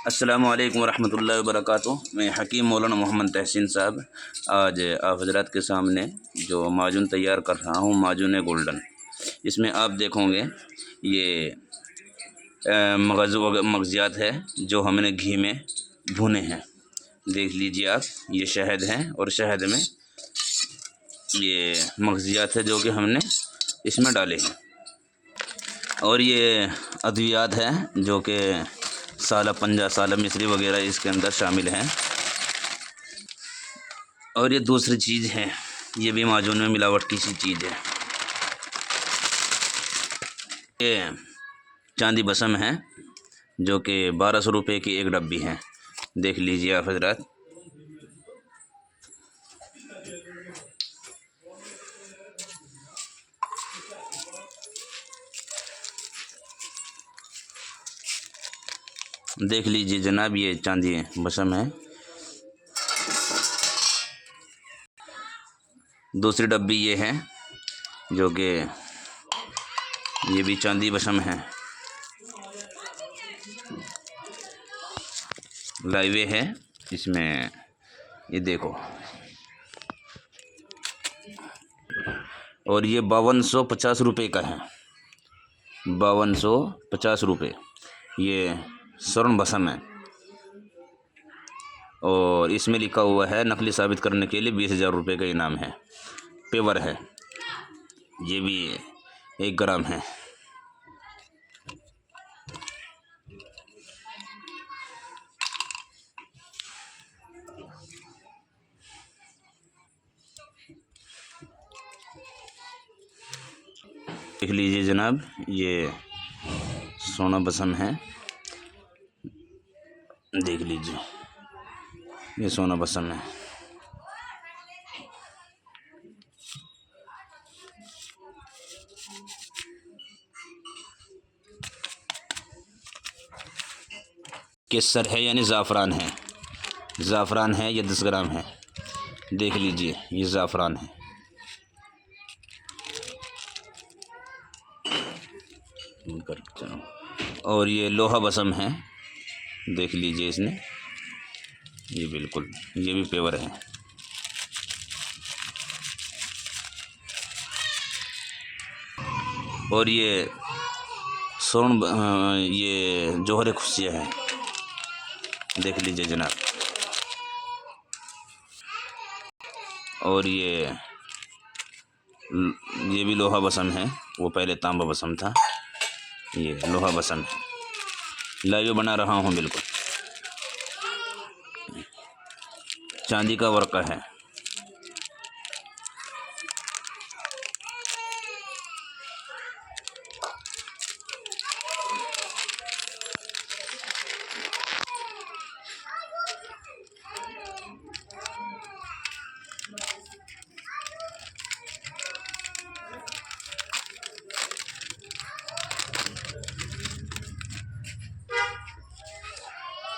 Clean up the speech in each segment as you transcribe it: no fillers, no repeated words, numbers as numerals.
अस्सलामु अलैकुम वरहमतुल्लाहि वबरकातुहू। मैं हकीम मौलाना मोहम्मद तहसीन साहब आज आप हज़रात के सामने जो माजून तैयार कर रहा हूँ, माजून गोल्डन। इसमें आप देखोगे ये मगज़ियात है जो हमने घी में भुने हैं। देख लीजिए आप, ये शहद हैं और शहद में ये मगज़ियात है जो कि हमने इसमें डाले हैं। और ये अद्वियात है जो कि साला पंजा, साला मिस्री वगैरह इसके अंदर शामिल हैं। और ये दूसरी चीज़ है, ये भी माजून में मिलावट की सी चीज़ है। ये चांदी बसम है जो कि 1200 रुपये की एक डब्बी है। देख लीजिए आप हजरात। देख लीजिए जनाब, ये चांदी बसम है। दूसरी डब्बी ये है जो कि ये भी चांदी बसम है, लाइवे है। इसमें ये देखो, और ये 5250 रुपये का है। 5250 रुपये ये स्वर्ण बसम है। और इसमें लिखा हुआ है नकली साबित करने के लिए 20,000 रुपये का इनाम है। पेवर है, ये भी 1 ग्राम है। देख लीजिए जनाब, ये सोना बसम है। देख लीजिए, ये सोना बसम है। केसर है यानी ज़ाफ़रान है। ज़ाफ़रान है, ये 10 ग्राम है। देख लीजिए, ये ज़ाफ़रान है। और ये लोहा बसम है। देख लीजिए इसने, ये बिल्कुल, ये भी पेवर है। और ये स्वर्ण, ये जौहर खुशिया है। देख लीजिए जनाब। और ये भी लोहा बसम है। वो पहले तांबा बसम था, ये लोहा बसम है। लाइव बना रहा हूँ बिल्कुल। चांदी का वर्क है।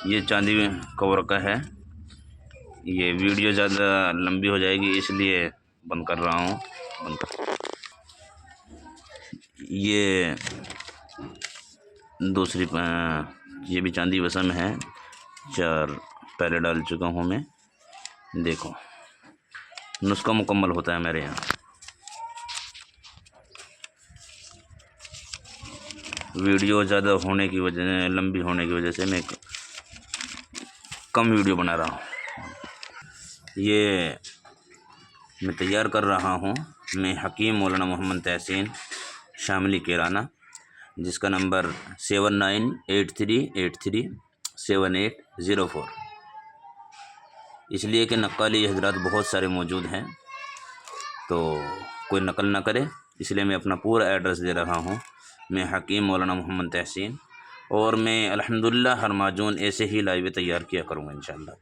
ये चांदी का वर्क है। ये वीडियो ज़्यादा लंबी हो जाएगी इसलिए बंद कर रहा हूँ। ये दूसरी, ये भी चांदी बसम है। 4 पहले डाल चुका हूँ मैं। देखो, नुस्खा मुकम्मल होता है मेरे यहाँ। वीडियो ज़्यादा होने की वजह, लंबी होने की वजह से मैं कम वीडियो बना रहा हूँ। ये मैं तैयार कर रहा हूँ, मैं हकीम मौलाना मोहम्मद तहसीन शामली किराना, जिसका नंबर 7983837804। इसलिए कि नक्काली हजरात बहुत सारे मौजूद हैं, तो कोई नकल ना करे, इसलिए मैं अपना पूरा एड्रेस दे रहा हूँ। मैं हकीम मौलाना मोहम्मद तहसीन, और मैं अल्हम्दुलिल्लाह हर माजून ऐसे ही लाइव तैयार किया करूँगा इंशाअल्लाह।